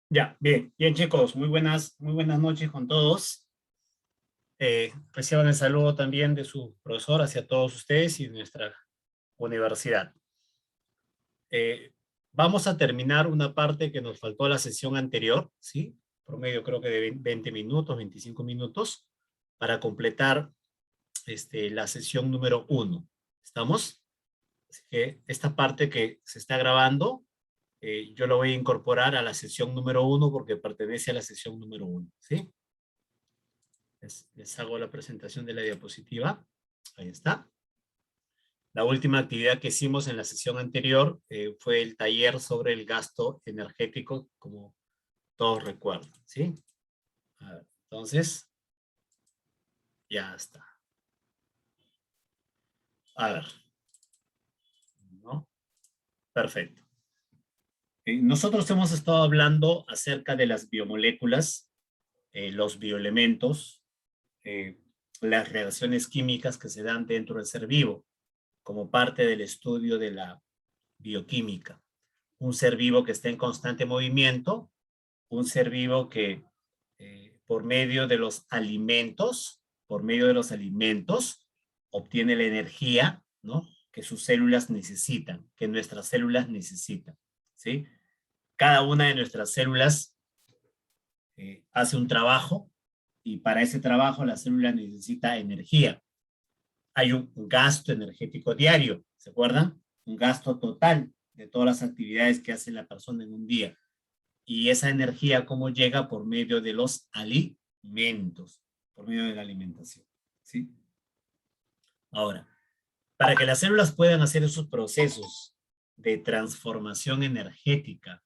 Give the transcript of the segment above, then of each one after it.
Ya, bien, bien chicos, muy buenas noches con todos. Reciban el saludo también de su profesor hacia todos ustedes y de nuestra universidad. Eh, Vamos a terminar una parte que nos faltó a la sesión anterior, ¿sí? Promedio creo que de 20 minutos, 25 minutos, para completar la sesión número 1. ¿Estamos? Así que esta parte que se está grabando, yo lo voy a incorporar a la sesión número 1 porque pertenece a la sesión número 1, ¿sí? Les hago la presentación de la diapositiva. Ahí está. La última actividad que hicimos en la sesión anterior fue el taller sobre el gasto energético, como todos recuerdan, ¿sí? A ver, entonces, ya está. A ver, ¿no? Perfecto. Nosotros hemos estado hablando acerca de las biomoléculas, los bioelementos, eh, las reacciones químicas que se dan dentro del ser vivo, como parte del estudio de la bioquímica. Un ser vivo que está en constante movimiento, un ser vivo que por medio de los alimentos, obtiene la energía, ¿no? Que sus células necesitan, que nuestras células necesitan, ¿sí? Cada una de nuestras células hace un trabajo y para ese trabajo la célula necesita energía. Hay un gasto energético diario, ¿se acuerdan? Un gasto total de todas las actividades que hace la persona en un día. Y esa energía, ¿cómo llega? Por medio de los alimentos, por medio de la alimentación, ¿sí? Ahora, para que las células puedan hacer esos procesos de transformación energética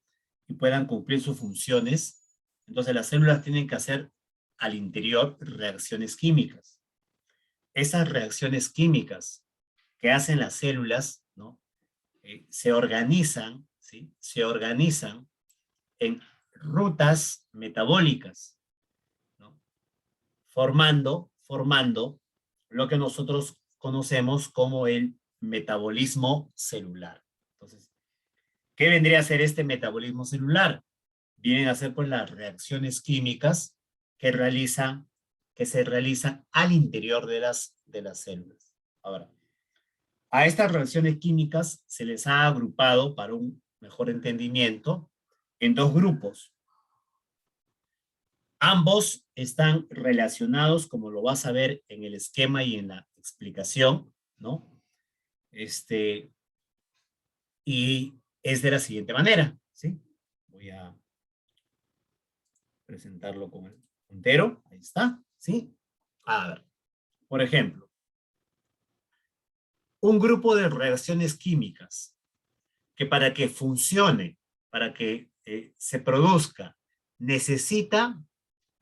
y puedan cumplir sus funciones, entonces las células tienen que hacer al interior reacciones químicas. Esas reacciones químicas que hacen las células, ¿no? Se organizan, ¿sí? Se organizan en rutas metabólicas, ¿no? Formando lo que nosotros conocemos como el metabolismo celular. Entonces, ¿qué vendría a ser este metabolismo celular? Vienen a ser pues las reacciones químicas que se realizan al interior de las células. Ahora, a estas reacciones químicas se les ha agrupado, para un mejor entendimiento, en dos grupos. Ambos están relacionados, como lo vas a ver en el esquema y en la explicación, ¿no? Este, y es de la siguiente manera, ¿sí? Voy a presentarlo con el puntero, ahí está, ¿sí? A ver, por ejemplo, un grupo de reacciones químicas que para que funcione, para que se produzca, necesita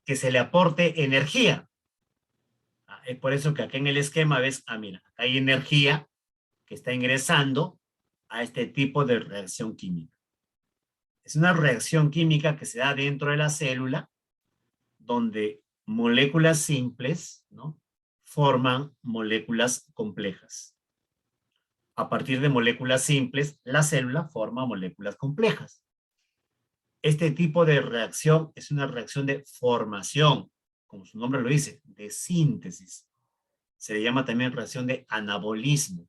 que se le aporte energía. Es por eso que acá en el esquema ves, mira, acá hay energía que está ingresando a este tipo de reacción química. Es una reacción química que se da dentro de la célula, donde moléculas simples, ¿no? Forman moléculas complejas. A partir de moléculas simples, la célula forma moléculas complejas. Este tipo de reacción es una reacción de formación, como su nombre lo dice, de síntesis. Se le llama también reacción de anabolismo.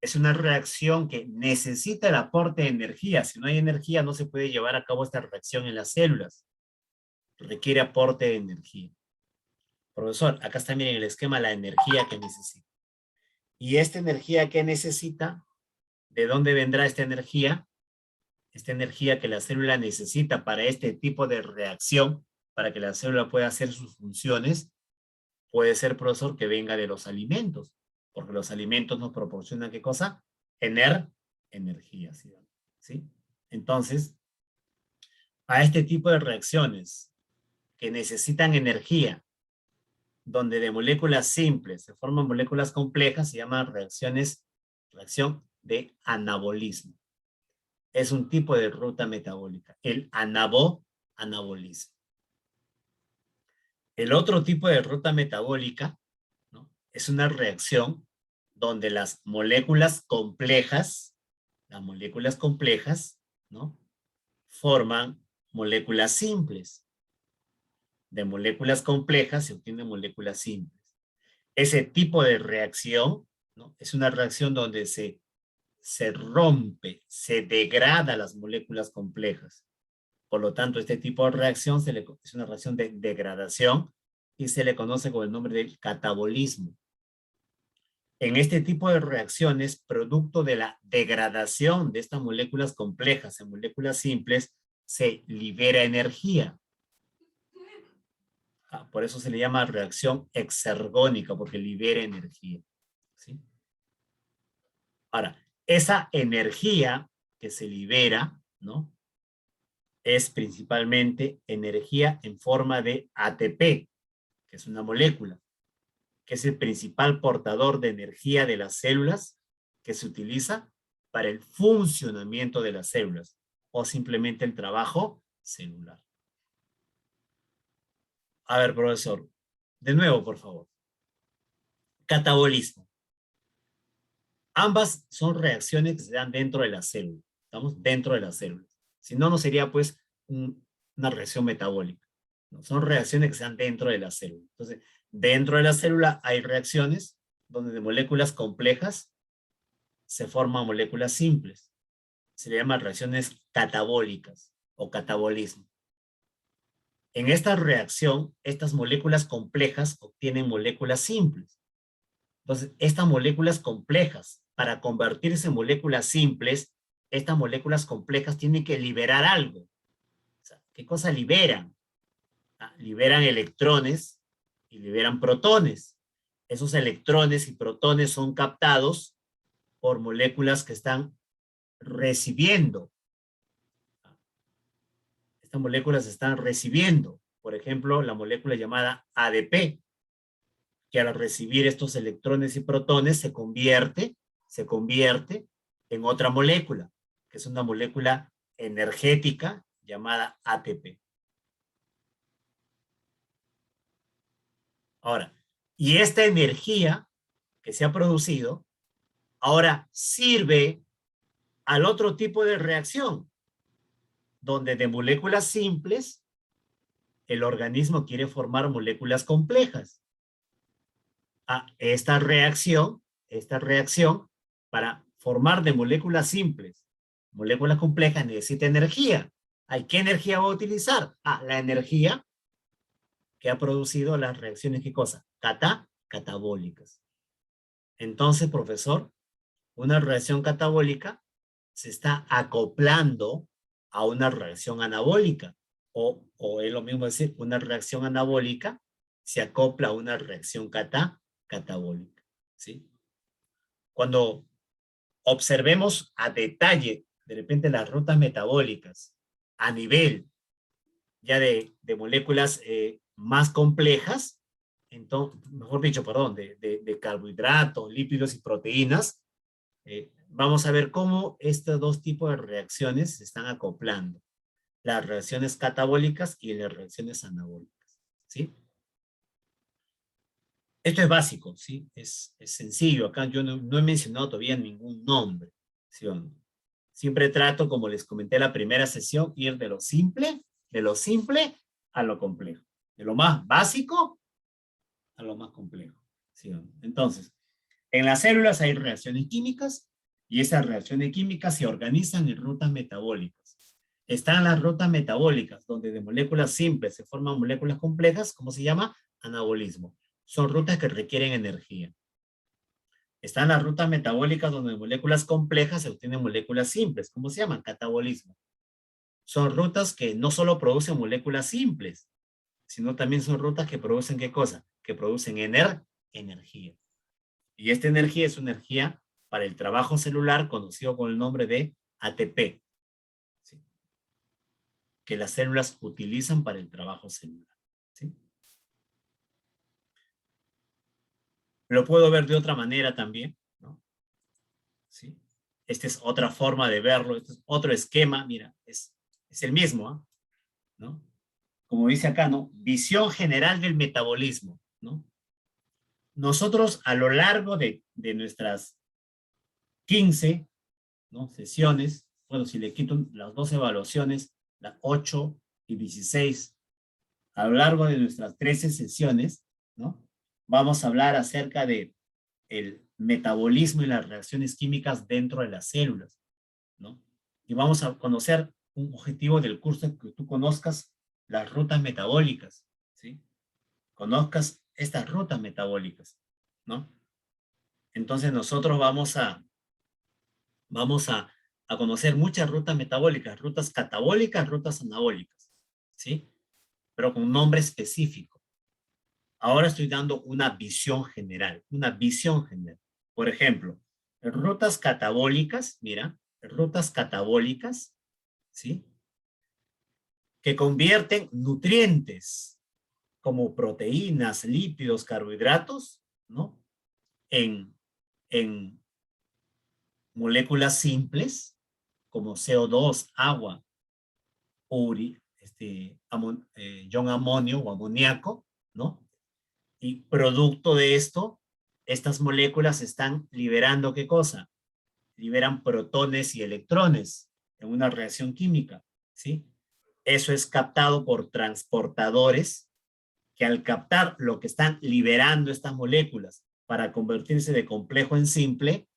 Es una reacción que necesita el aporte de energía. Si no hay energía, no se puede llevar a cabo esta reacción en las células. Requiere aporte de energía. Profesor, acá está, miren, el esquema, la energía que necesita. Y esta energía que necesita, ¿de dónde vendrá esta energía? Esta energía que la célula necesita para este tipo de reacción, para que la célula pueda hacer sus funciones, puede ser, profesor, que venga de los alimentos, porque los alimentos nos proporcionan, ¿qué cosa? Energía, ¿sí? Entonces, a este tipo de reacciones que necesitan energía, donde de moléculas simples se forman moléculas complejas, se llaman reacción de anabolismo. Es un tipo de ruta metabólica, el anabolismo. El otro tipo de ruta metabólica, ¿no? Es una reacción donde las moléculas complejas, ¿no? Forman moléculas simples. De moléculas complejas se obtienen moléculas simples. Ese tipo de reacción, ¿no?, es una reacción donde se rompe, se degrada las moléculas complejas. Por lo tanto, este tipo de reacción es una reacción de degradación y se le conoce con el nombre de catabolismo. En este tipo de reacciones, producto de la degradación de estas moléculas complejas en moléculas simples, se libera energía. Por eso se le llama reacción exergónica, porque libera energía. ¿Sí? Ahora, esa energía que se libera, ¿no?, es principalmente energía en forma de ATP, que es una molécula, que es el principal portador de energía de las células que se utiliza para el funcionamiento de las células o simplemente el trabajo celular. A ver, profesor, de nuevo, por favor. Catabolismo. Ambas son reacciones que se dan dentro de la célula. Estamos dentro de la célula. Si no, no sería pues una reacción metabólica, ¿no? Son reacciones que se dan dentro de la célula. Entonces, dentro de la célula hay reacciones donde de moléculas complejas se forman moléculas simples. Se le llaman reacciones catabólicas o catabolismo. En esta reacción, estas moléculas complejas obtienen moléculas simples. Entonces, estas moléculas complejas, para convertirse en moléculas simples, estas moléculas complejas tienen que liberar algo. O sea, ¿qué cosa liberan? Liberan electrones y liberan protones. Esos electrones y protones son captados por moléculas que están recibiendo. Estas moléculas están recibiendo. Por ejemplo, la molécula llamada ADP, que al recibir estos electrones y protones se convierte en otra molécula, que es una molécula energética llamada ATP. Ahora, y esta energía que se ha producido, ahora sirve al otro tipo de reacción, donde de moléculas simples, el organismo quiere formar moléculas complejas. Esta reacción, para formar de moléculas simples, moléculas complejas, necesita energía. ¿Qué energía va a utilizar? La energía que ha producido las reacciones, ¿qué cosa? Catabólicas. Entonces, profesor, una reacción catabólica se está acoplando a una reacción anabólica. O es lo mismo decir, una reacción anabólica se acopla a una reacción catabólica. ¿Sí? Cuando observemos a detalle, de repente, las rutas metabólicas a nivel ya de moléculas más complejas, entonces, mejor dicho, perdón, de carbohidratos, lípidos y proteínas, vamos a ver cómo estos dos tipos de reacciones se están acoplando. Las reacciones catabólicas y las reacciones anabólicas. ¿Sí? Esto es básico, ¿sí? Es sencillo. Acá yo no he mencionado todavía ningún nombre. ¿Sí? Siempre trato, como les comenté en la primera sesión, ir de lo simple a lo complejo. De lo más básico a lo más complejo. ¿Sí? Entonces, en las células hay reacciones químicas y esas reacciones químicas se organizan en rutas metabólicas. Están las rutas metabólicas, donde de moléculas simples se forman moléculas complejas, ¿cómo se llama? Anabolismo. Son rutas que requieren energía. Están las rutas metabólicas donde de moléculas complejas se obtienen moléculas simples. ¿Cómo se llaman? Catabolismo. Son rutas que no solo producen moléculas simples, sino también son rutas que producen, ¿qué cosa? Que producen energía. Y esta energía es una energía para el trabajo celular conocido con el nombre de ATP, ¿sí?, que las células utilizan para el trabajo celular. ¿Sí? Lo puedo ver de otra manera también, ¿no? ¿Sí? Esta es otra forma de verlo, este es otro esquema, mira, es el mismo, ¿eh? ¿No? Como dice acá, ¿no? Visión general del metabolismo, ¿no? Nosotros a lo largo de nuestras 15, ¿no?, sesiones, bueno, si le quito las 2 evaluaciones, las 8 y 16, a lo largo de nuestras 13 sesiones, ¿no? Vamos a hablar acerca de el metabolismo y las reacciones químicas dentro de las células, ¿no? Y vamos a conocer un objetivo del curso, que tú conozcas las rutas metabólicas, ¿sí? Conozcas estas rutas metabólicas, ¿no? Entonces nosotros vamos a conocer muchas rutas metabólicas, rutas catabólicas, rutas anabólicas, ¿sí? Pero con un nombre específico. Ahora estoy dando una visión general, una visión general. Por ejemplo, rutas catabólicas, mira, rutas catabólicas, ¿sí? Que convierten nutrientes como proteínas, lípidos, carbohidratos, ¿no? En moléculas simples, como CO2, agua, ion amonio o amoníaco, ¿no? Y producto de esto, estas moléculas están liberando, ¿qué cosa? Liberan protones y electrones en una reacción química, ¿sí? Eso es captado por transportadores que al captar lo que están liberando estas moléculas para convertirse de complejo en simple,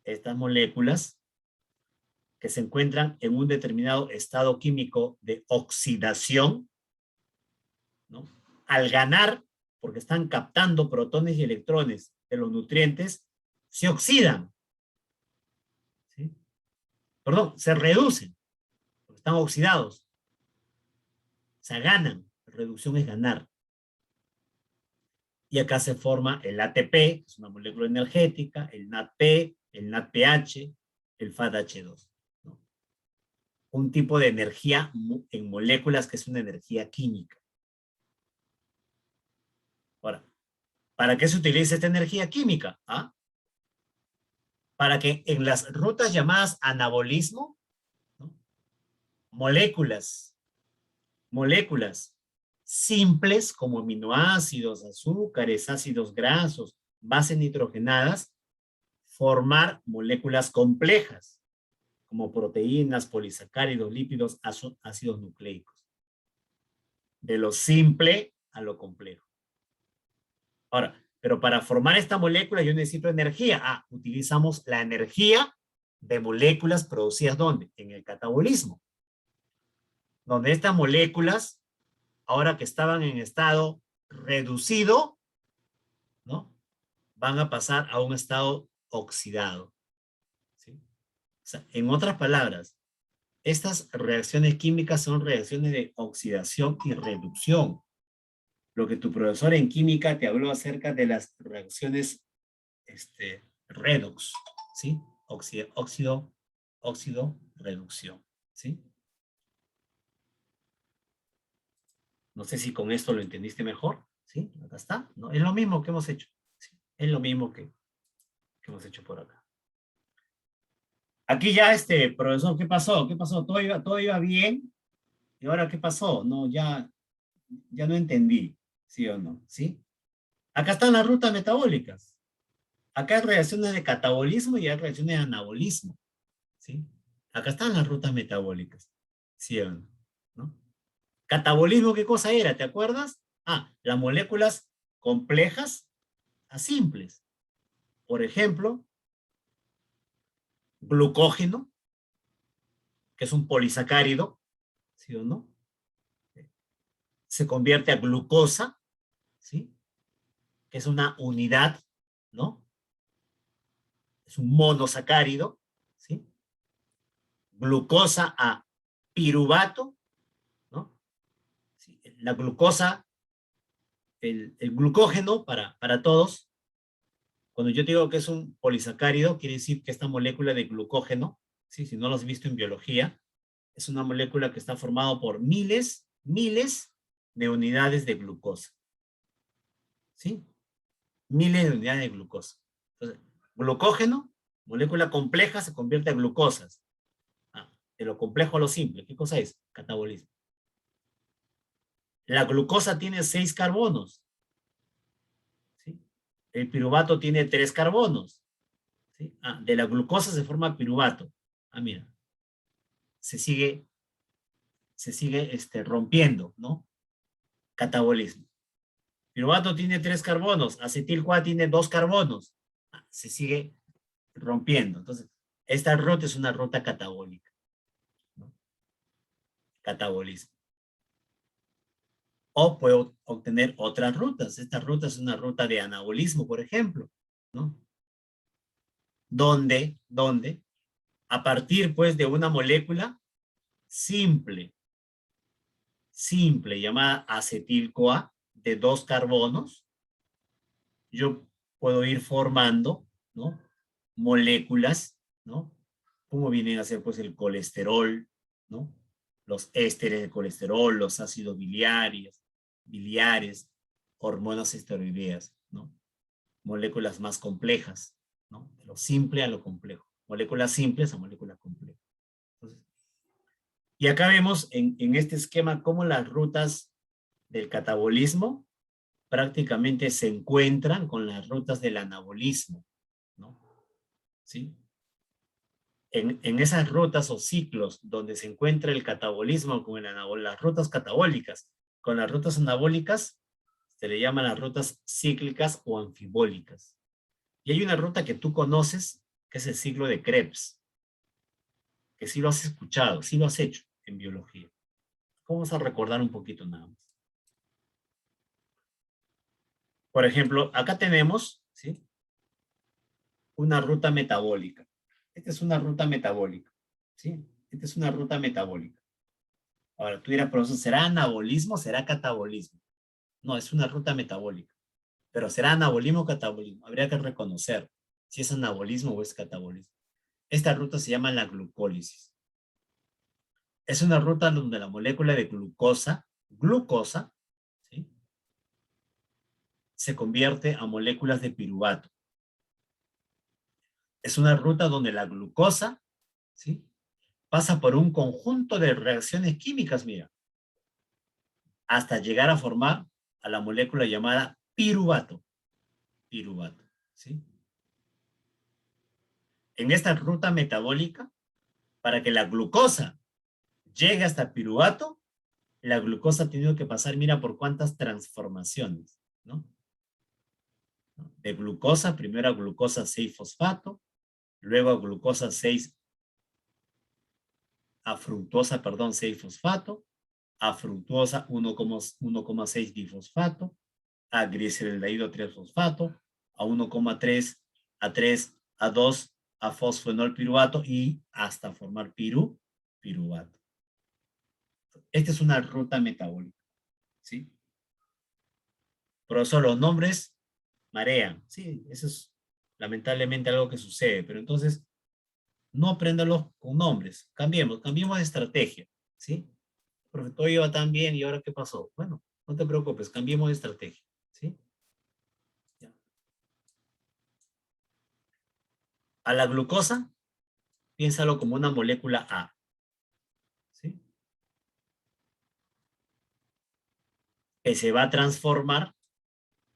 estas moléculas que se encuentran en un determinado estado químico de oxidación, ¿no? Al ganar, porque están captando protones y electrones de los nutrientes, se oxidan, ¿sí? Perdón, se reducen, porque están oxidados, o sea, ganan. Reducción es ganar. Y acá se forma el ATP, que es una molécula energética, el NADP, el NADPH, el FADH2, ¿no? Un tipo de energía en moléculas que es una energía química. Ahora, ¿para qué se utiliza esta energía química? ¿Ah? Para que en las rutas llamadas anabolismo, ¿no? moléculas simples como aminoácidos, azúcares, ácidos grasos, bases nitrogenadas, formar moléculas complejas como proteínas, polisacáridos, lípidos, ácidos nucleicos. De lo simple a lo complejo. Ahora, pero para formar esta molécula yo necesito energía. Utilizamos la energía de moléculas producidas ¿dónde? En el catabolismo. Donde estas moléculas, ahora que estaban en estado reducido, ¿no? Van a pasar a un estado oxidado, ¿sí? O sea, en otras palabras, estas reacciones químicas son reacciones de oxidación y reducción. Lo que tu profesor en química te habló acerca de las reacciones redox, ¿sí? Óxido, reducción, ¿sí? No sé si con esto lo entendiste mejor, ¿sí? Acá está, ¿no? Es lo mismo que hemos hecho, ¿sí? Es lo mismo que hemos hecho por acá. Aquí ya, profesor, ¿qué pasó? ¿Qué pasó? Todo iba bien, y ahora, ¿qué pasó? No, ya no entendí, ¿sí o no? ¿Sí? Acá están las rutas metabólicas. Acá hay reacciones de catabolismo y hay reacciones de anabolismo, ¿sí? Acá están las rutas metabólicas, ¿sí o no? ¿No? Catabolismo, ¿qué cosa era? ¿Te acuerdas? Las moléculas complejas a simples. Por ejemplo, glucógeno, que es un polisacárido, ¿sí o no? Se convierte a glucosa, ¿sí? Que es una unidad, ¿no? Es un monosacárido, ¿sí? Glucosa a piruvato, ¿no? ¿Sí? La glucosa, el glucógeno para todos, cuando yo digo que es un polisacárido, quiere decir que esta molécula de glucógeno, ¿sí? Si no lo has visto en biología, es una molécula que está formada por miles de unidades de glucosa, ¿sí? Miles de unidades de glucosa. Entonces, glucógeno, molécula compleja, se convierte en glucosas. De lo complejo a lo simple. ¿Qué cosa es? Catabolismo. La glucosa tiene 6 carbonos, ¿sí? El piruvato tiene 3 carbonos, ¿sí? De la glucosa se forma piruvato. Mira, se sigue rompiendo, ¿no? Catabolismo. Piruvato tiene 3 carbonos, acetil-CoA tiene 2 carbonos. Se sigue rompiendo. Entonces, esta ruta es una ruta catabólica, ¿no? Catabolismo. O puedo obtener otras rutas. Esta ruta es una ruta de anabolismo, por ejemplo, ¿no? Donde a partir, pues, de una molécula simple, llamada acetil-CoA, de 2 carbonos, yo puedo ir formando, ¿no? Moléculas, ¿no? Como vienen a ser, pues, el colesterol, ¿no? Los ésteres de colesterol, los ácidos biliares, hormonas esteroideas, ¿no? Moléculas más complejas, ¿no? De lo simple a lo complejo. Moléculas simples a moléculas complejas. Entonces, y acá vemos en este esquema cómo las rutas del catabolismo prácticamente se encuentran con las rutas del anabolismo, ¿no? ¿Sí? En esas rutas o ciclos donde se encuentra el catabolismo con las rutas catabólicas, con las rutas anabólicas, se le llaman las rutas cíclicas o anfibólicas. Y hay una ruta que tú conoces, que es el ciclo de Krebs, que sí lo has escuchado, sí lo has hecho en biología. Vamos a recordar un poquito nada más. Por ejemplo, acá tenemos, ¿sí?, una ruta metabólica. Esta es una ruta metabólica, ¿sí? Esta es una ruta metabólica. Ahora, tú dirás, profesor, ¿será anabolismo o será catabolismo? No, es una ruta metabólica. Pero ¿será anabolismo o catabolismo? Habría que reconocer si es anabolismo o es catabolismo. Esta ruta se llama la glucólisis. Es una ruta donde la molécula de glucosa, ¿sí?, se convierte a moléculas de piruvato. Es una ruta donde la glucosa, ¿sí?, pasa por un conjunto de reacciones químicas, mira, hasta llegar a formar a la molécula llamada piruvato. Piruvato, ¿sí? En esta ruta metabólica, para que la glucosa llegue hasta piruvato, la glucosa ha tenido que pasar, mira, por cuántas transformaciones, ¿no? De glucosa, primero a glucosa 6-fosfato, luego a glucosa 6, a fructosa, perdón, 6-fosfato, a fructosa 1,6 difosfato, a gliceraldehído 3-fosfato, a 1,3, a 3, a 2, a fosfenol piruvato y hasta formar piruvato. Esta es una ruta metabólica, ¿sí? Por eso los nombres marean, ¿sí? Eso es lamentablemente algo que sucede, pero entonces no apréndalos con nombres, cambiemos de estrategia, ¿sí? Porque todo iba tan bien y ahora ¿qué pasó? Bueno, no te preocupes, cambiemos de estrategia, ¿sí? Ya. A la glucosa, piénsalo como una molécula A, ¿sí?, que se va a transformar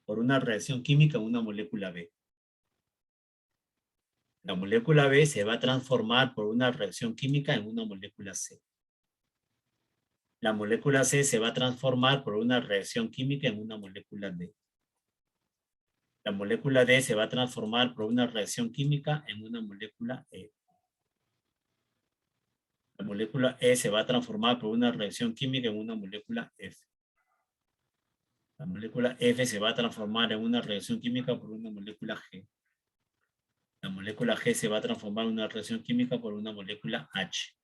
por una reacción química en una molécula B. La molécula B se va a transformar por una reacción química en una molécula C. La molécula C se va a transformar por una reacción química en una molécula D. La molécula D se va a transformar por una reacción química en una molécula E. La molécula E se va a transformar por una reacción química en una molécula F. La molécula F se va a transformar en una reacción química por una molécula G. La molécula G se va a transformar en una reacción química por una molécula H.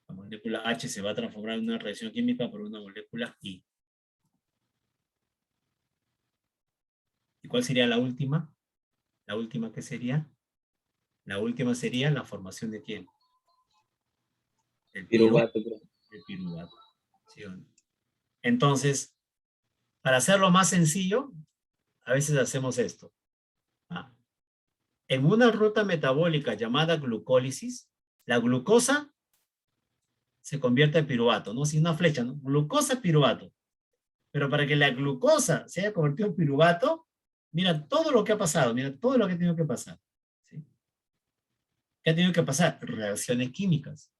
La molécula H se va a transformar en una reacción química por una molécula I. ¿Y cuál sería la última? ¿La última qué sería? La última sería la formación de ¿quién? El Piruvato. piruvato. ¿Sí o no? Entonces, para hacerlo más sencillo, a veces hacemos esto. En una ruta metabólica llamada glucólisis, la glucosa se convierte en piruvato, ¿no? Sin una flecha, ¿no? Glucosa, piruvato. Pero para que la glucosa se haya convertido en piruvato, mira todo lo que ha pasado, mira todo lo que ha tenido que pasar, ¿sí? ¿Qué ha tenido que pasar? Reacciones químicas.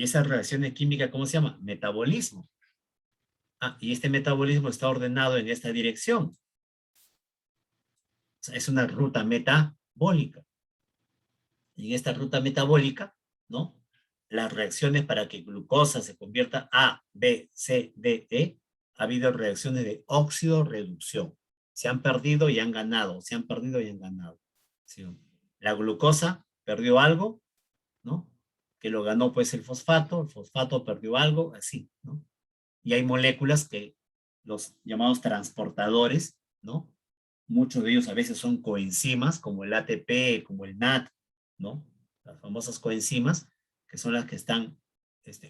Y esa reacción química, ¿cómo se llama? Metabolismo. Ah, y este metabolismo está ordenado en esta dirección. O sea, es una ruta metabólica. Y en esta ruta metabólica, ¿no? Las reacciones para que glucosa se convierta A, B, C, D, E, ha habido reacciones de óxido-reducción. Se han perdido y han ganado, se han perdido y han ganado. ¿Sí? La glucosa perdió algo, ¿no? Que lo ganó pues el fosfato perdió algo, así, ¿no? Y hay moléculas que los llamados transportadores, ¿no? Muchos de ellos a veces son coenzimas, como el ATP, como el NAT, ¿no? Las famosas coenzimas, que son las que están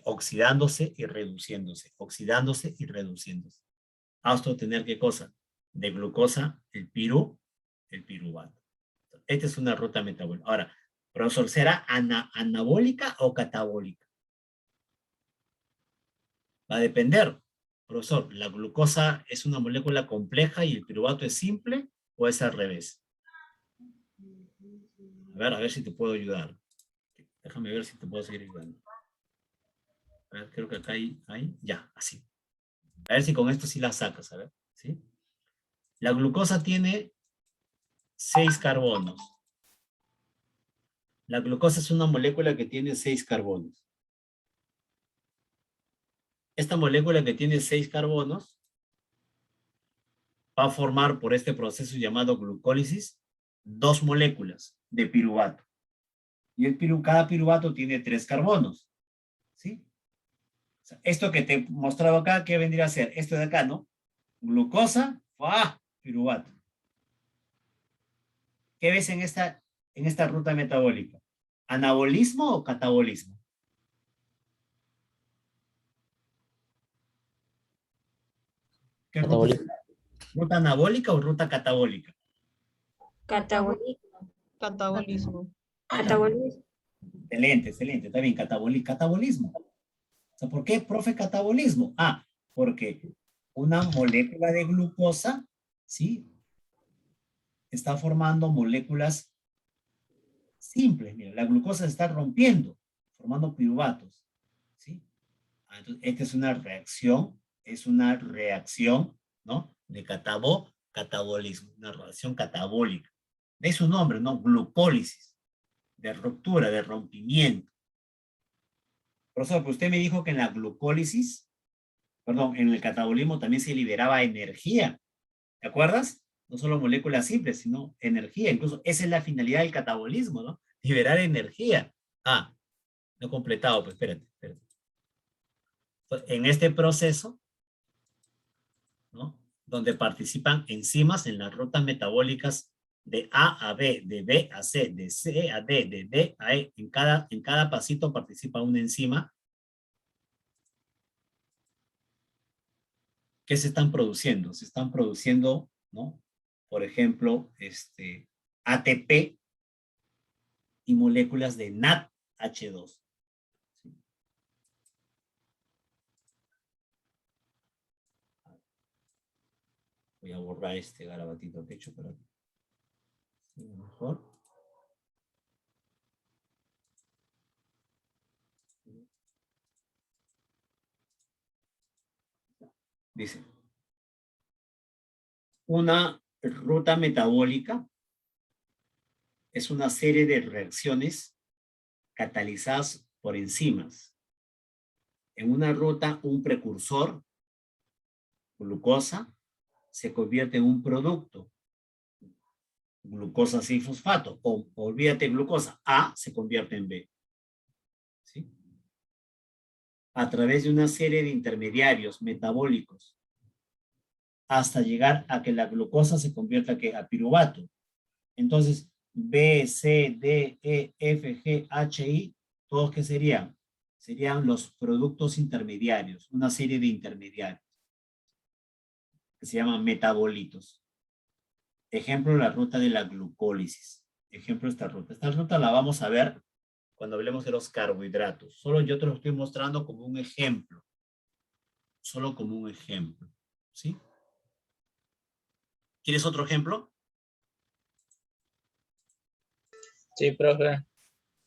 oxidándose y reduciéndose, oxidándose y reduciéndose. Hasta obtener qué cosa? De glucosa, el piruvato. Esta es una ruta metabólica. Ahora, profesor, ¿será anabólica o catabólica? Va a depender. Profesor, ¿la glucosa es una molécula compleja y el piruvato es simple o es al revés? A ver si te puedo ayudar. Déjame ver si te puedo seguir ayudando. A ver, creo que acá hay, ya, así. A ver si con esto sí la sacas, a ver, ¿sí? La glucosa tiene 6 carbonos. La glucosa es una molécula que tiene 6 carbonos. Esta molécula que tiene 6 carbonos va a formar por este proceso llamado glucólisis 2 moléculas de piruvato. Y cada piruvato tiene 3 carbonos. ¿Sí? O sea, esto que te he mostrado acá, ¿qué vendría a ser? Esto de acá, ¿no? Glucosa, piruvato. ¿Qué ves en esta ruta metabólica? ¿Anabolismo o catabolismo? ¿Qué ruta es? Catabolismo. ¿Ruta anabólica o ruta catabólica? Catabolismo. Catabolismo. Catabolismo. Excelente, excelente. Está bien, catabolismo. O sea, ¿por qué, profe, catabolismo? Ah, porque una molécula de glucosa, ¿sí? Está formando moléculas simples. Mira, la glucosa se está rompiendo, formando piruvatos, ¿sí? Entonces, esta es una reacción, ¿no? De catabolismo, una reacción catabólica. De su nombre, ¿no? Glucólisis, de ruptura, de rompimiento. Profesor, pues usted me dijo que en la glucólisis, perdón, en el catabolismo también se liberaba energía. ¿Te acuerdas? No solo moléculas simples, sino energía. Incluso esa es la finalidad del catabolismo, ¿no? Liberar energía. Ah, no he completado, pues espérate. En este proceso, ¿no? Donde participan enzimas en las rutas metabólicas de A a B, de B a C, de C a D, de D a E. En cada pasito participa una enzima. ¿Qué se están produciendo? Se están produciendo, ¿no? Por ejemplo, ATP y moléculas de NADH2. ¿Sí? Voy a borrar este garabatito que he hecho para que sea mejor. Dice, una ruta metabólica es una serie de reacciones catalizadas por enzimas. En una ruta, un precursor, glucosa, se convierte en un producto, glucosa 6-fosfato, o olvídate glucosa, A se convierte en B. ¿Sí? A través de una serie de intermediarios metabólicos, hasta llegar a que la glucosa se convierta a piruvato. Entonces, B, C, D, E, F, G, H, I, ¿todos qué serían? Serían los productos intermediarios, una serie de intermediarios que se llaman metabolitos. Ejemplo, la ruta de la glucólisis. Ejemplo, esta ruta. Esta ruta la vamos a ver cuando hablemos de los carbohidratos. Solo yo te lo estoy mostrando como un ejemplo. Solo como un ejemplo. ¿Sí? ¿Quieres otro ejemplo? Sí, profe.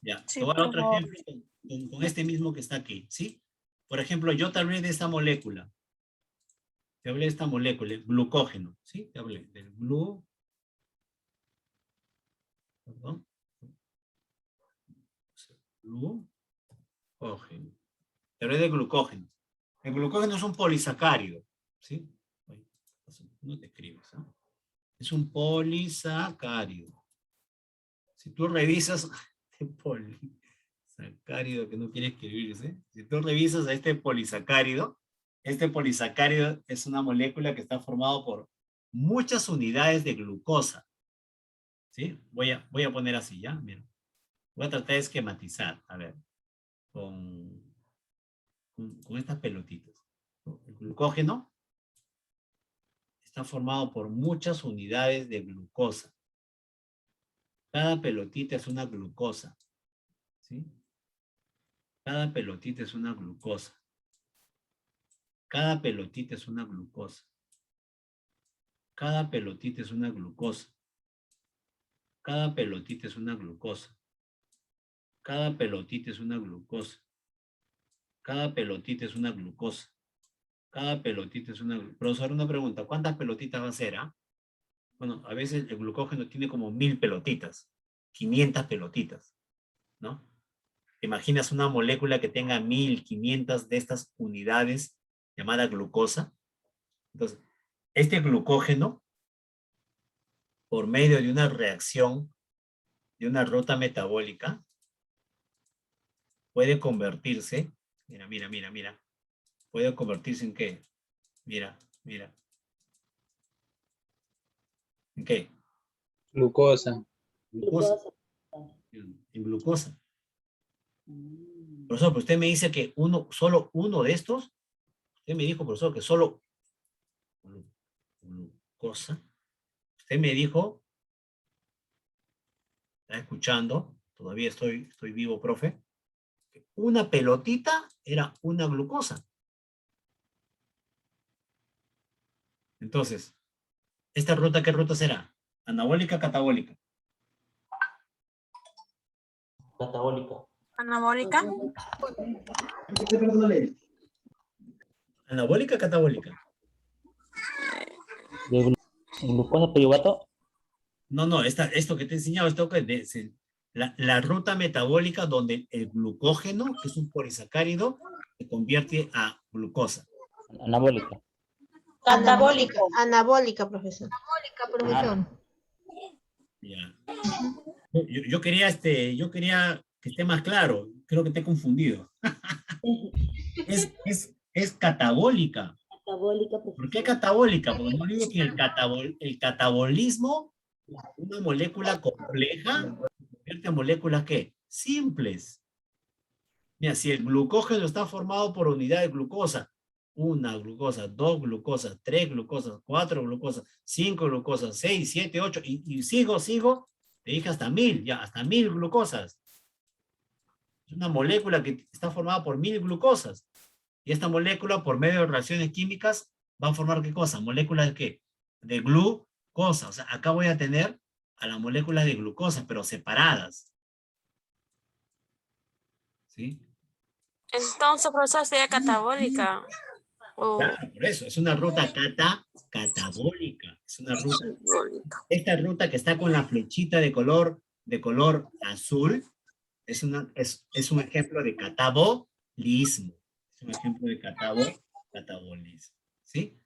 Ya. Sí, Te voy a dar por otro favor. ejemplo con este mismo que está aquí, ¿sí? Por ejemplo, yo te hablé de esta molécula. Te hablé de esta molécula, el glucógeno, ¿sí? Te hablé del perdón, glucógeno. Te hablé de glucógeno. El glucógeno es un polisacárido, ¿sí? No te escribes, ¿ah? Es un polisacárido. Si tú revisas este polisacárido que no quiere escribirse, si tú revisas a este polisacárido es una molécula que está formada por muchas unidades de glucosa. ¿Sí? Voy a poner así, ¿ya? Mira. Voy a tratar de esquematizar, a ver, con estas pelotitas. El glucógeno está formado por muchas unidades de glucosa. Cada pelotita es una glucosa, ¿sí? Cada pelotita es una glucosa. Cada pelotita es una glucosa. Cada pelotita es una glucosa. Cada pelotita es una glucosa. Cada pelotita es una glucosa. Cada pelotita es una glucosa. Cada pelotita es una glucosa. Profesor, una pregunta. ¿Cuántas pelotitas va a ser? Bueno, a veces el glucógeno tiene como 1000 pelotitas. 500 pelotitas, ¿no? ¿Te imaginas una molécula que tenga 1500 de estas unidades llamada glucosa? Entonces, este glucógeno, por medio de una reacción, de una ruta metabólica, puede convertirse, mira, puede convertirse en qué, mira, ¿en qué? Glucosa. Glucosa. En glucosa. Profesor, pero usted me dice que solo uno de estos, usted me dijo, profesor, que solo glucosa, usted me dijo, está escuchando, todavía estoy vivo, profe, que una pelotita era una glucosa. Entonces, ¿esta ruta qué ruta será? ¿Anabólica o catabólica? Catabólica. Anabólica. ¿Anabólica o catabólica? De glucosa piruvato. No, esto que te he enseñado, la ruta metabólica donde el glucógeno, que es un polisacárido, se convierte a glucosa. Anabólica. Anabólica, anabólica, profesor. Ya. Yo quería que esté más claro, creo que te he confundido. Es catabólica. ¿Por qué catabólica? Porque no digo que el catabolismo, una molécula compleja, se convierte en moléculas ¿qué? Simples. Mira, si el glucógeno está formado por unidad de glucosa, una glucosa, dos glucosas, tres glucosas, cuatro glucosas, cinco glucosas, 6, 7, 8, y sigo, te dije hasta 1000, ya, hasta 1000 glucosas. Es una molécula que está formada por 1000 glucosas. Y esta molécula, por medio de reacciones químicas, va a formar ¿qué cosa? ¿Moléculas de qué? De glucosa. O sea, acá voy a tener a las moléculas de glucosa, pero separadas. ¿Sí? Entonces, profesor, sería catabólica. Claro, por eso. Es una ruta catabólica. Es una ruta. Esta ruta que está con la flechita de color azul es un ejemplo de catabolismo. Es un ejemplo de catabolismo. ¿Sí?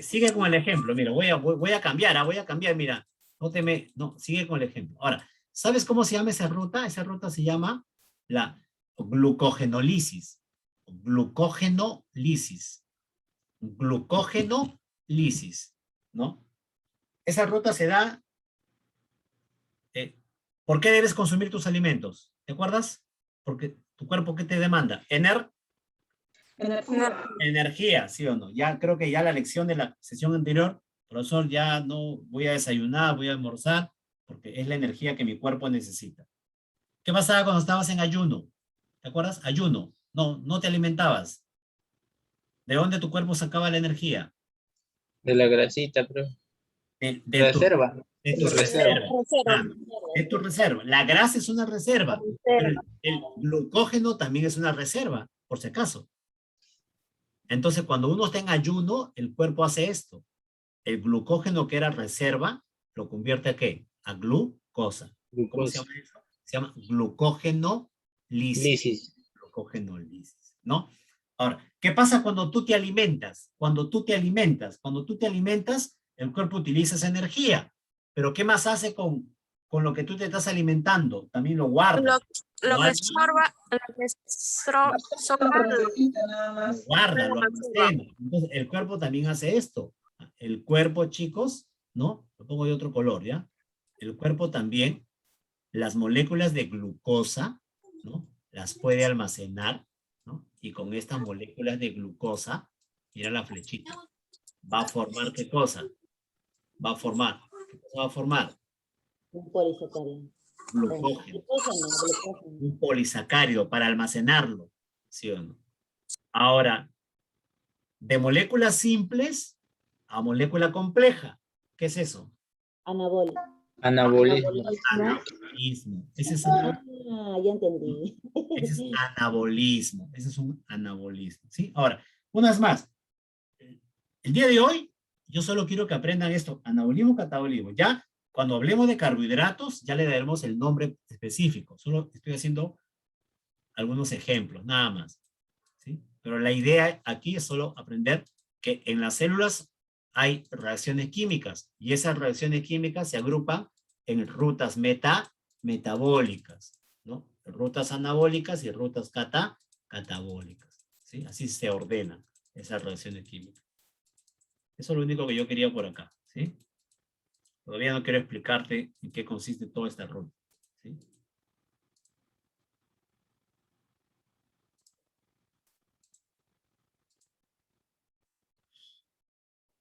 Sigue con el ejemplo. Mira, voy a cambiar, mira. No, sigue con el ejemplo. Ahora, ¿sabes cómo se llama esa ruta? Esa ruta se llama la glucogenolisis. Glucogenolisis. Glucogenolisis, ¿no? Esa ruta se da. ¿Por qué debes consumir tus alimentos? ¿Te acuerdas? Porque tu cuerpo, ¿qué te demanda? Energía, ¿sí o no? Ya creo que ya la lección de la sesión anterior, profesor, ya no voy a desayunar, voy a almorzar, porque es la energía que mi cuerpo necesita. ¿Qué pasaba cuando estabas en ayuno? ¿Te acuerdas? Ayuno. No te alimentabas. ¿De dónde tu cuerpo sacaba la energía? De la grasita, pero. De tu Reserva. reserva. Reserva. Ah, Es tu reserva. La grasa es una reserva. Pero el glucógeno también es una reserva, por si acaso. Entonces, cuando uno está en ayuno, el cuerpo hace esto. El glucógeno que era reserva, lo convierte ¿a qué? A glucosa. ¿Cómo se llama eso? Se llama glucógeno lisis. Glucógeno lisis, ¿no? Ahora, ¿qué pasa cuando tú te alimentas? Cuando tú te alimentas, el cuerpo utiliza esa energía. Pero ¿qué más hace con lo que tú te estás alimentando? También lo guarda. Lo que sobra, Lo guarda, lo almacena. Entonces, el cuerpo también hace esto. El cuerpo, chicos, ¿no? Lo pongo de otro color, ¿ya? El cuerpo también, las moléculas de glucosa, ¿no? Las puede almacenar, ¿no? Y con estas moléculas de glucosa, mira la flechita, va a formar ¿qué cosa? Va a formar. ¿Qué cosa va a formar? Un polisacárido. Glucógeno. Glucógeno. Un polisacárido para almacenarlo, ¿sí o no? Ahora, de moléculas simples a molécula compleja, ¿qué es eso? Anabólico. Anabolismo. Anabolismo. Ese es Ya entendí. Ese es anabolismo. Ese es un anabolismo. ¿Sí? Ahora, unas más. El día de hoy, yo solo quiero que aprendan esto. Anabolismo, catabolismo. Ya, cuando hablemos de carbohidratos, ya le daremos el nombre específico. Solo estoy haciendo algunos ejemplos, nada más. ¿Sí? Pero la idea aquí es solo aprender que en las células hay reacciones químicas. Y esas reacciones químicas se agrupan en rutas metabólicas, ¿no? Rutas anabólicas y rutas catabólicas, ¿sí? Así se ordenan esas reacciones químicas. Eso es lo único que yo quería por acá, ¿sí? Todavía no quiero explicarte en qué consiste toda esta ruta, ¿sí?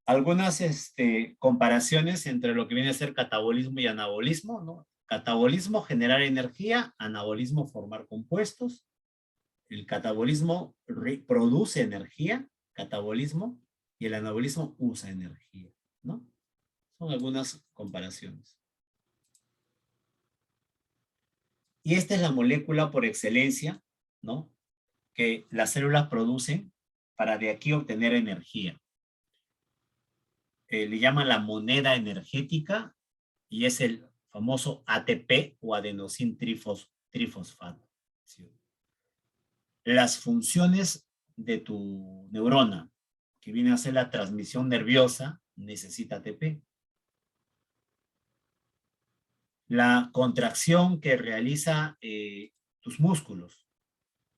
Algunas comparaciones entre lo que viene a ser catabolismo y anabolismo, ¿no? Catabolismo, generar energía; anabolismo, formar compuestos. El catabolismo produce energía, catabolismo, y el anabolismo usa energía, ¿no? Son algunas comparaciones. Y esta es la molécula por excelencia, ¿no? Que las células producen para de aquí obtener energía. Le llaman la moneda energética y es el famoso ATP o adenosín trifosfato. ¿Sí? Las funciones de tu neurona, que viene a ser la transmisión nerviosa, necesita ATP. La contracción que realiza tus músculos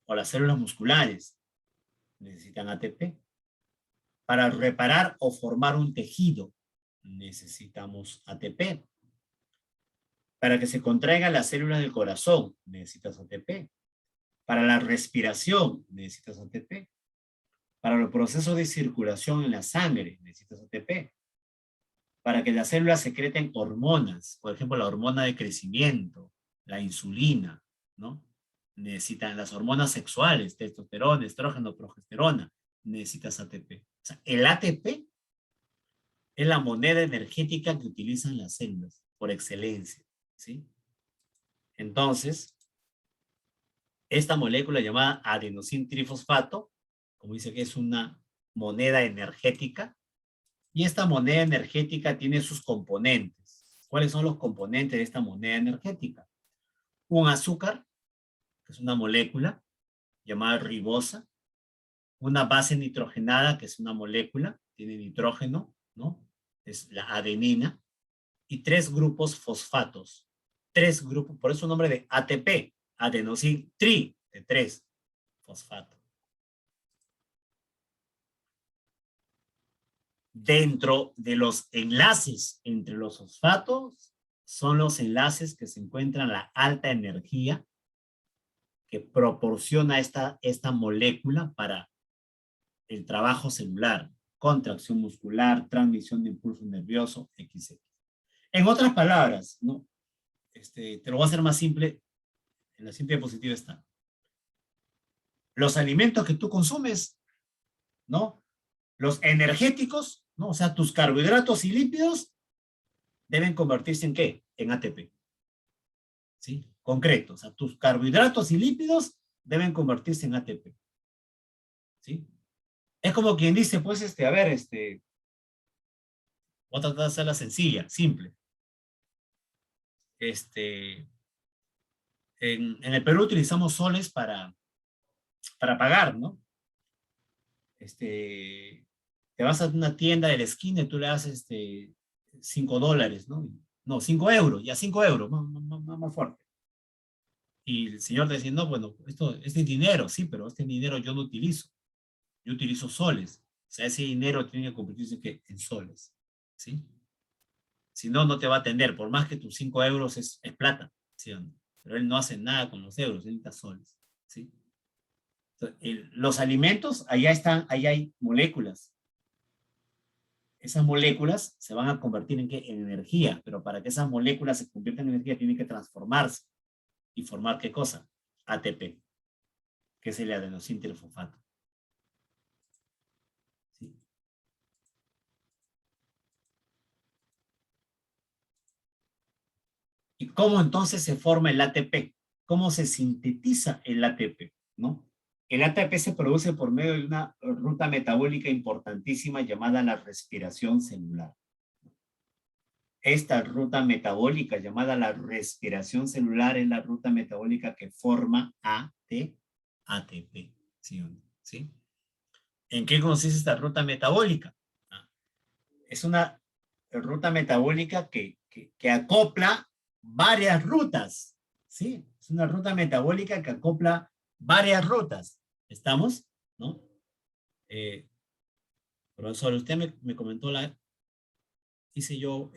o las células musculares necesitan ATP. Para reparar o formar un tejido necesitamos ATP. Para que se contraigan las células del corazón necesitas ATP. Para la respiración necesitas ATP. Para los procesos de circulación en la sangre necesitas ATP. Para que las células secreten hormonas, por ejemplo, la hormona de crecimiento, la insulina, ¿no? Necesitan las hormonas sexuales, testosterona, estrógeno, progesterona, necesitas ATP. O sea, el ATP es la moneda energética que utilizan las células, por excelencia, ¿sí? Entonces, esta molécula llamada adenosín trifosfato, como dice que es una moneda energética, y esta moneda energética tiene sus componentes. ¿Cuáles son los componentes de esta moneda energética? Un azúcar, que es una molécula llamada ribosa, una base nitrogenada, que es una molécula, tiene nitrógeno, ¿no? Es la adenina, y 3 grupos fosfatos. 3 grupos, por eso el nombre de ATP, adenosín de 3 fosfato. Dentro de los enlaces entre los fosfatos son los enlaces que se encuentran la alta energía que proporciona esta molécula para el trabajo celular, contracción muscular, transmisión de impulso nervioso, etc. En otras palabras, ¿no? Te lo voy a hacer más simple, en la simple diapositiva está. Los alimentos que tú consumes, ¿no? Los energéticos, ¿no? O sea, tus carbohidratos y lípidos deben convertirse en ¿qué? En ATP. ¿sí? Concreto, o sea, tus carbohidratos y lípidos deben convertirse en ATP, ¿sí? Es como quien dice, pues, a ver, voy a tratar de hacerla sencilla, simple. En el Perú utilizamos soles para pagar, ¿no? Te vas a una tienda de la esquina y tú le das $5, ¿no? No, 5 euros, ya 5 euros, más fuerte. Y el señor te dice, no, bueno, este es dinero, sí, pero este dinero yo no utilizo. Yo utilizo soles. O sea, ese dinero tiene que convertirse en soles, ¿sí? Si no, no te va a atender, por más que tus 5 euros es plata, ¿sí o no? Pero él no hace nada con los euros, él necesita soles, ¿sí? Entonces, los alimentos, allá hay moléculas. Esas moléculas se van a convertir en energía, pero para que esas moléculas se conviertan en energía tienen que transformarse. ¿Y formar qué cosa? ATP, que es el adenosíntrifosfato. ¿Sí? ¿Y cómo entonces se forma el ATP? ¿Cómo se sintetiza el ATP? ¿No? El ATP se produce por medio de una ruta metabólica importantísima llamada la respiración celular. Esta ruta metabólica llamada la respiración celular es la ruta metabólica que forma ATP. ¿Sí o no? ¿Sí? ¿En qué consiste esta ruta metabólica? Es una ruta metabólica que acopla varias rutas. ¿Sí? Es una ruta metabólica que acopla varias rutas. ¿Estamos? ¿No? Profesor, usted me comentó hice yo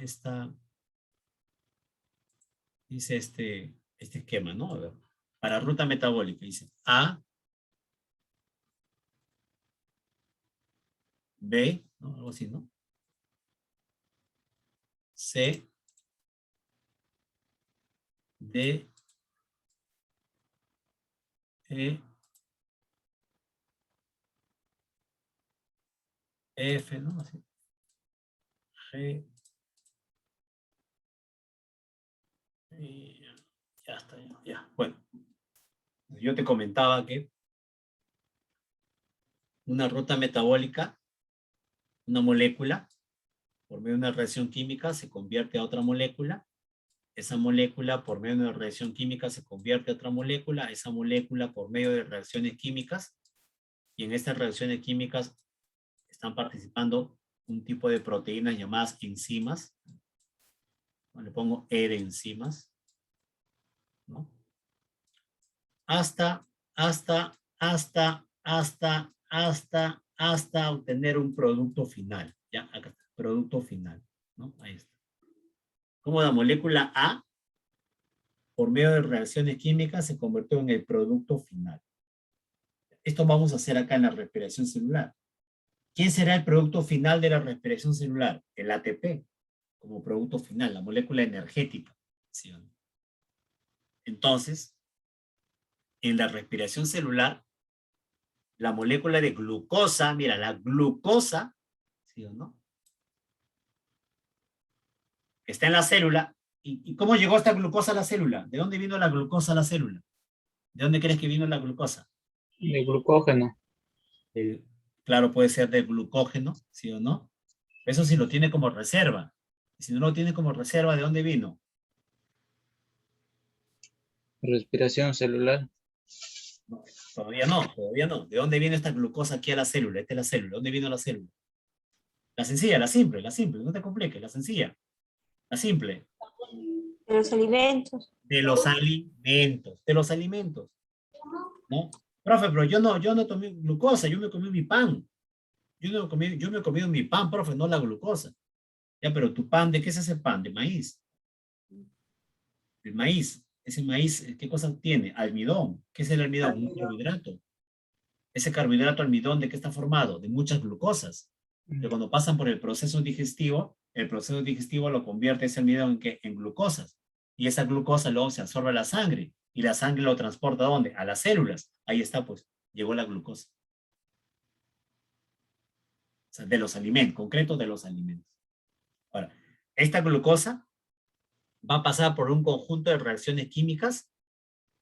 hice este esquema, ¿no? A ver, para ruta metabólica, dice A, B, ¿no? Algo así, ¿no? C, D, E, F, ¿no? Así. G, y ya está, ya. Bueno, yo te comentaba que una ruta metabólica, una molécula, por medio de una reacción química, se convierte a otra molécula. Esa molécula, por medio de una reacción química, se convierte a otra molécula. Esa molécula, por medio de reacciones químicas, y en estas reacciones químicas están participando un tipo de proteínas llamadas enzimas. Le pongo E de enzimas, ¿no? Hasta obtener un producto final. Ya, acá está, producto final, ¿no? Ahí está. Como la molécula A, por medio de reacciones químicas, se convirtió en el producto final. Esto vamos a hacer acá en la respiración celular. ¿Quién será el producto final de la respiración celular? El ATP, como producto final, la molécula energética. ¿Sí o no? Entonces, en la respiración celular, la molécula de glucosa, mira, la glucosa, ¿sí o no? Que está en la célula. ¿Y cómo llegó esta glucosa a la célula? ¿De dónde vino la glucosa a la célula? ¿De dónde crees que vino la glucosa? De glucógeno. Claro, puede ser de glucógeno, ¿sí o no? Eso sí lo tiene como reserva. Y si no lo tiene como reserva, ¿de dónde vino? Respiración celular. No, todavía no, todavía no. ¿De dónde viene esta glucosa aquí a la célula? Esta es la célula. ¿De dónde vino la célula? La sencilla, la simple, no te compliques, la sencilla. La simple. De los alimentos. De los alimentos, ¿no? Profe, pero yo no tomé glucosa, yo me comí mi pan. Yo me he comido mi pan, profe, no la glucosa. Ya, pero tu pan, ¿de qué es ese pan? De maíz. El maíz. Ese maíz, ¿qué cosa tiene? Almidón. ¿Qué es el almidón? Un carbohidrato. Ese carbohidrato almidón, ¿de qué está formado? De muchas glucosas. Que cuando pasan por el proceso digestivo lo convierte ese almidón en glucosas. Y esa glucosa luego se absorbe a la sangre. Y la sangre lo transporta ¿a dónde? A las células. Ahí está, pues, llegó la glucosa. O sea, de los alimentos, concreto de los alimentos. Ahora, esta glucosa va a pasar por un conjunto de reacciones químicas,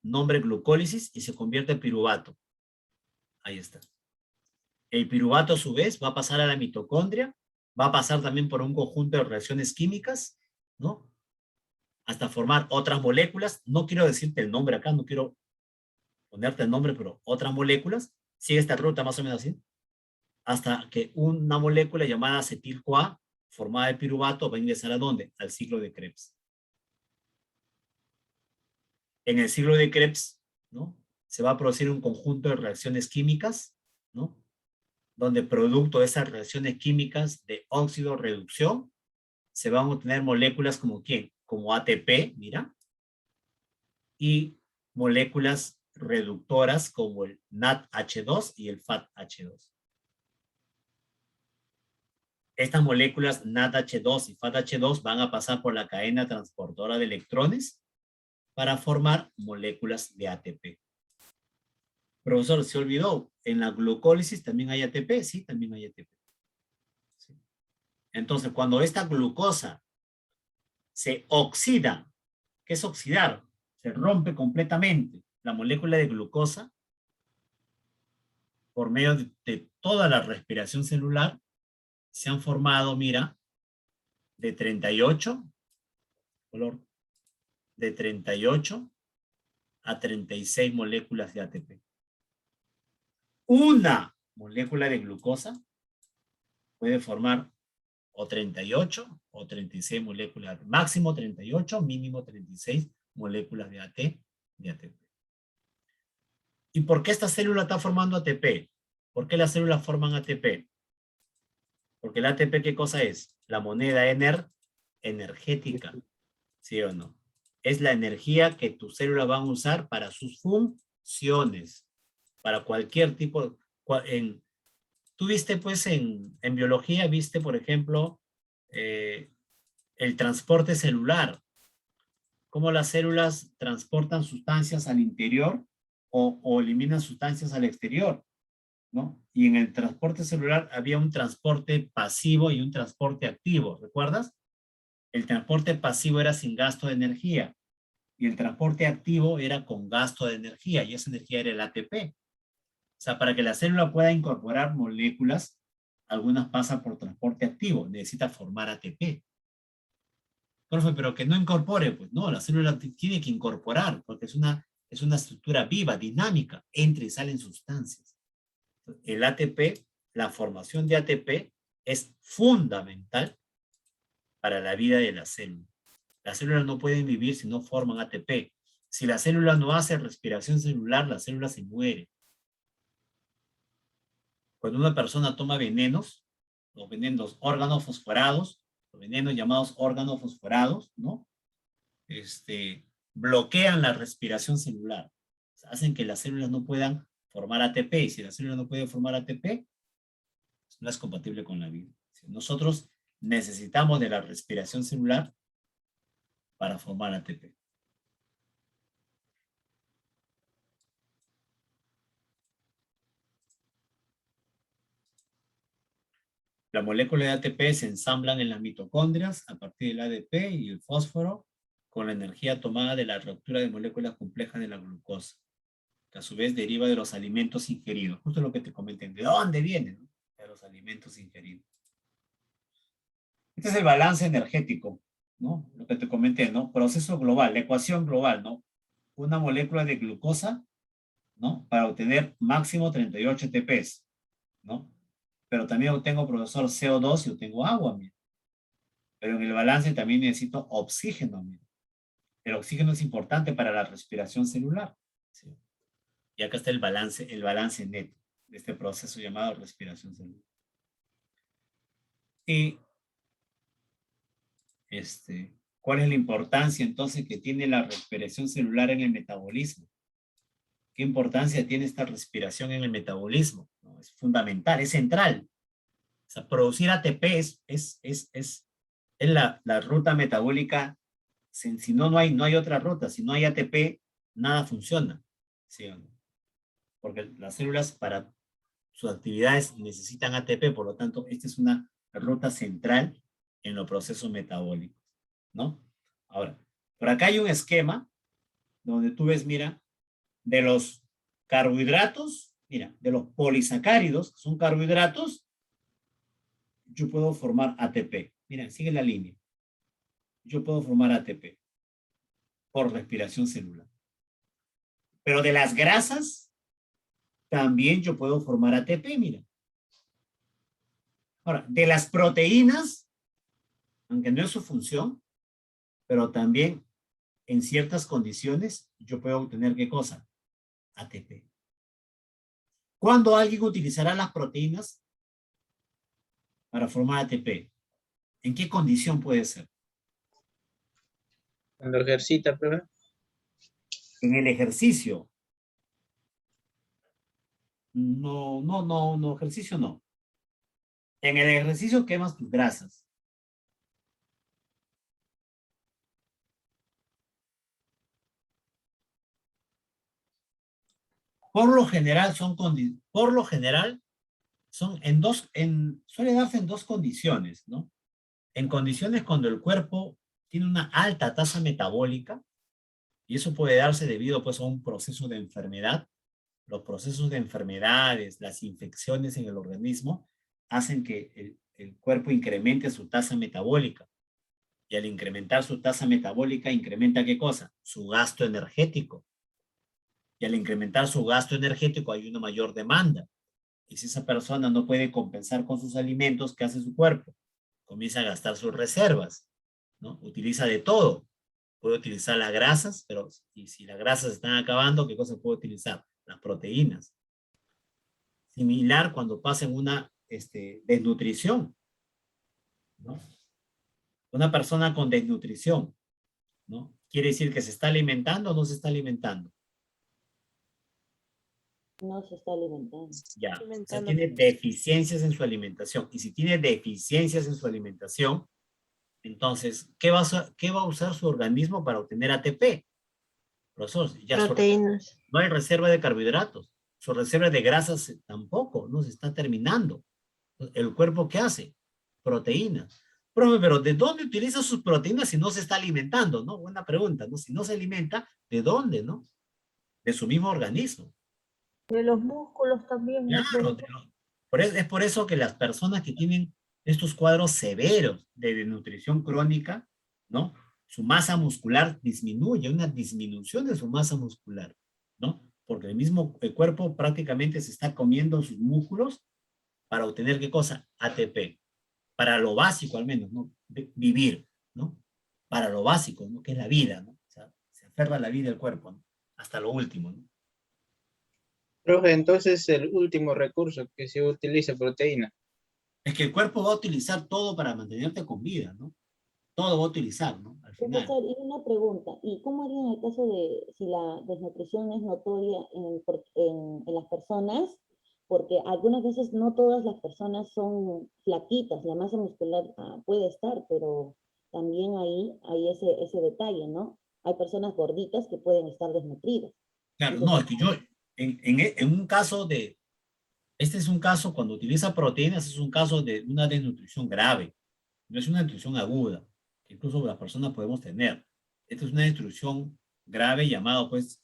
nombre glucólisis, y se convierte en piruvato. Ahí está. El piruvato a su vez va a pasar a la mitocondria, va a pasar también por un conjunto de reacciones químicas, ¿no? Hasta formar otras moléculas. No quiero decirte el nombre acá, no quiero ponerte el nombre, pero otras moléculas. Sigue esta ruta más o menos así. Hasta que una molécula llamada acetil-CoA, formada de piruvato, va a ingresar ¿a dónde? Al ciclo de Krebs. En el ciclo de Krebs, ¿no? Se va a producir un conjunto de reacciones químicas, ¿no? Donde producto de esas reacciones químicas de óxido-reducción, se van a obtener moléculas como ¿quién? Como ATP, mira, y moléculas reductoras como el NADH2 y el FADH2. Estas moléculas NADH2 y FADH2 van a pasar por la cadena transportadora de electrones para formar moléculas de ATP. Profesor, se olvidó, en la glucólisis también hay ATP, sí, también hay ATP. Sí. Entonces, cuando esta glucosa se oxida, ¿qué es oxidar? Se rompe completamente la molécula de glucosa por medio de toda la respiración celular. Se han formado, mira, de 38, color, de 38 a 36 moléculas de ATP. Una molécula de glucosa puede formar o 38 o 36 moléculas, máximo 38, mínimo 36 moléculas de ATP. ¿Y por qué esta célula está formando ATP? ¿Por qué las células forman ATP? Porque el ATP, ¿qué cosa es? La moneda energética, ¿sí o no? Es la energía que tus células van a usar para sus funciones, para cualquier tipo. Tú viste, pues, en biología, viste, por ejemplo, el transporte celular, cómo las células transportan sustancias al interior o eliminan sustancias al exterior, ¿no? Y en el transporte celular había un transporte pasivo y un transporte activo, ¿recuerdas? El transporte pasivo era sin gasto de energía y el transporte activo era con gasto de energía, y esa energía era el ATP. O sea, para que la célula pueda incorporar moléculas, algunas pasan por transporte activo, necesita formar ATP. Profe, pero que no incorpore, pues no, la célula tiene que incorporar, porque es una estructura viva, dinámica, entra y salen sustancias. El ATP, la formación de ATP es fundamental para la vida de la célula. Las células no pueden vivir si no forman ATP. Si la célula no hace respiración celular, la célula se muere. Cuando una persona toma venenos, los venenos órganos fosforados, los venenos llamados órganos fosforados, ¿no? Bloquean la respiración celular. O sea, hacen que las células no puedan formar ATP. Y si la célula no puede formar ATP, pues no es compatible con la vida. Nosotros necesitamos de la respiración celular para formar ATP. La molécula de ATP se ensamblan en las mitocondrias a partir del ADP y el fósforo con la energía tomada de la ruptura de moléculas complejas de la glucosa, que a su vez deriva de los alimentos ingeridos. Justo lo que te comenté. ¿De dónde viene? ¿No? De los alimentos ingeridos. Este es el balance energético, ¿no? Lo que te comenté, ¿no? Proceso global, la ecuación global, ¿no? Una molécula de glucosa, ¿no? Para obtener máximo 38 ATPs, ¿no? Pero también obtengo, profesor, CO2 y obtengo agua, mira. Pero en el balance también necesito oxígeno, mira. El oxígeno es importante para la respiración celular, ¿sí? Y acá está el balance neto de este proceso llamado respiración celular. Y ¿cuál es la importancia entonces que tiene la respiración celular en el metabolismo? ¿Qué importancia tiene esta respiración en el metabolismo? ¿No? Es fundamental, es central. O sea, producir ATP es la ruta metabólica. Si no hay otra ruta. Si no hay ATP, nada funciona. ¿Sí o no? Porque las células para sus actividades necesitan ATP, por lo tanto, esta es una ruta central en los procesos metabólicos, ¿no? Ahora, Por acá hay un esquema donde tú ves, mira, de los carbohidratos, mira, de los polisacáridos, que son carbohidratos, yo puedo formar ATP. Mira, sigue la línea. Yo puedo formar ATP por respiración celular. Pero de las grasas, también yo puedo formar ATP, mira. Ahora, de las proteínas, aunque no es su función, pero también en ciertas condiciones, yo puedo obtener ¿qué cosa? ATP. ¿Cuándo alguien utilizará las proteínas para formar ATP? ¿En qué condición puede ser? Cuando ejercita, profe. En el ejercicio. No, ejercicio no. En el ejercicio quemas tus grasas. Por lo general suele darse en dos condiciones, ¿no? En condiciones cuando el cuerpo tiene una alta tasa metabólica, y eso puede darse debido pues a un proceso de enfermedad. Los procesos de enfermedades, las infecciones en el organismo, hacen que el cuerpo incremente su tasa metabólica. Y al incrementar su tasa metabólica, incrementa ¿qué cosa? Su gasto energético. Y al incrementar su gasto energético hay una mayor demanda. Y si esa persona no puede compensar con sus alimentos, ¿qué hace su cuerpo? Comienza a gastar sus reservas, ¿no? Utiliza de todo. Puede utilizar las grasas, pero si las grasas están acabando, ¿qué cosa puede utilizar? Las proteínas. Similar cuando pasa en una desnutrición, ¿no? Una persona con desnutrición, ¿no? ¿Quiere decir que se está alimentando o no se está alimentando? No se está alimentando. Ya, o sea, tiene deficiencias en su alimentación. Y si tiene deficiencias en su alimentación, entonces, ¿qué va a usar su organismo para obtener ATP? Profesor, ya Proteínas. no hay reserva de carbohidratos. Su reserva de grasas tampoco, no se está terminando. ¿El cuerpo qué hace? Proteínas. Profe, pero ¿de dónde utiliza sus proteínas si no se está alimentando? ¿No? Buena pregunta, ¿no? Si no se alimenta, ¿de dónde, no? De su mismo organismo. De los músculos también. Claro, es por eso que las personas que tienen estos cuadros severos de desnutrición crónica, ¿no? Su masa muscular disminuye, una disminución de su masa muscular, ¿no? Porque el cuerpo prácticamente se está comiendo sus músculos para obtener ¿qué cosa? ATP. Para lo básico al menos, ¿no? Vivir, ¿no? Para lo básico, ¿no? Que es la vida, ¿no? O sea, se aferra a la vida del cuerpo, ¿no? Hasta lo último, ¿no? Profe, entonces el último recurso que se utiliza proteína. Es que el cuerpo va a utilizar todo para mantenerte con vida, ¿no? Todo va a utilizar, ¿no? Al final. Profesor, y una pregunta, ¿y cómo haría en el caso de si la desnutrición es notoria en las personas? Porque algunas veces no todas las personas son flaquitas, la masa muscular puede estar, pero también hay ese detalle, ¿no? Hay personas gorditas que pueden estar desnutridas. Claro, no, es que yo, en un caso este es un caso, cuando utiliza proteínas, es un caso de una desnutrición grave, no es una desnutrición aguda, que incluso las personas podemos tener. Esta es una desnutrición grave llamado, pues,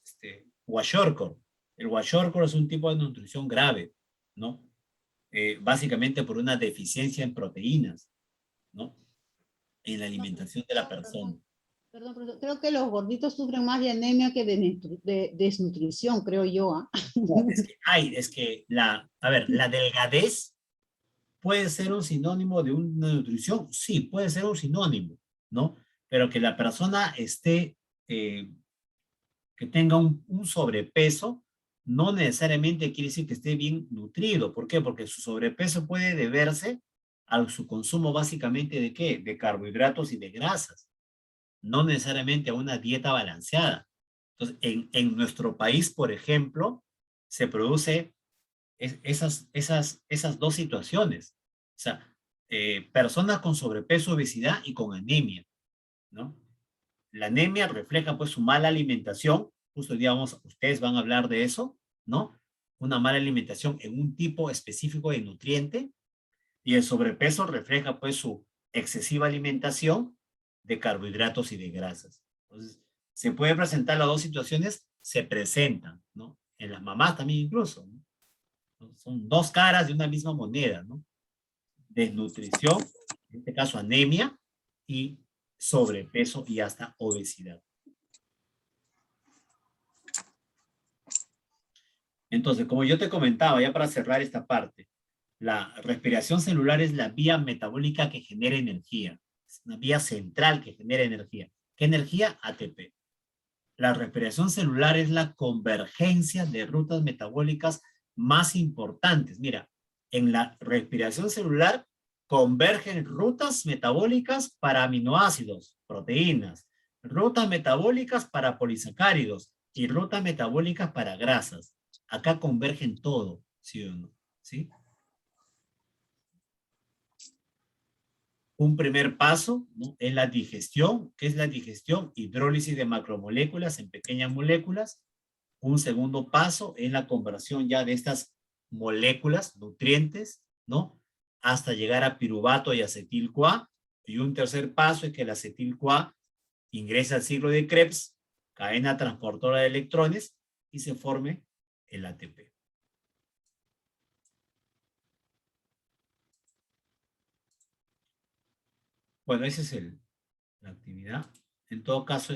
kwashiorkor. El kwashiorkor es un tipo de nutrición grave, ¿no? Básicamente por una deficiencia en proteínas, ¿no? En la alimentación de la persona. Perdón, profesor, creo que los gorditos sufren más de anemia que de desnutrición, creo yo. No, es que la delgadez puede ser un sinónimo de una nutrición. Sí, puede ser un sinónimo, ¿no? Pero que la persona que tenga un sobrepeso, no necesariamente quiere decir que esté bien nutrido. ¿Por qué? Porque su sobrepeso puede deberse a su consumo básicamente ¿de qué? De carbohidratos y de grasas. No necesariamente a una dieta balanceada. Entonces, en nuestro país, por ejemplo, se produce esas dos situaciones. O sea, personas con sobrepeso, obesidad y con anemia, ¿no? La anemia refleja pues su mala alimentación. Justo digamos, ustedes van a hablar de eso, ¿no? Una mala alimentación en un tipo específico de nutriente. Y el sobrepeso refleja pues su excesiva alimentación de carbohidratos y de grasas. Entonces, ¿se puede presentar las dos situaciones? Se presentan, ¿no? En las mamás también incluso, ¿no? Son dos caras de una misma moneda, ¿no? Desnutrición, en este caso anemia, y sobrepeso y hasta obesidad. Entonces, como yo te comentaba, ya para cerrar esta parte, la respiración celular es la vía metabólica que genera energía. Es una vía central que genera energía. ¿Qué energía? ATP. La respiración celular es la convergencia de rutas metabólicas más importantes. Mira, en la respiración celular convergen rutas metabólicas para aminoácidos, proteínas, rutas metabólicas para polisacáridos y rutas metabólicas para grasas. Acá convergen todo, ¿sí o no? ¿Sí? Un primer paso, ¿no?, es la digestión. ¿Qué es la digestión? Hidrólisis de macromoléculas en pequeñas moléculas. Un segundo paso es la conversión ya de estas moléculas, nutrientes, ¿no?, hasta llegar a piruvato y acetil-CoA. Y un tercer paso es que el acetil-CoA ingresa al ciclo de Krebs, cadena transportadora de electrones, y se forme el ATP. Bueno, esa es la actividad. En todo caso,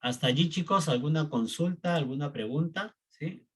hasta allí, chicos, ¿alguna consulta, alguna pregunta? ¿Sí?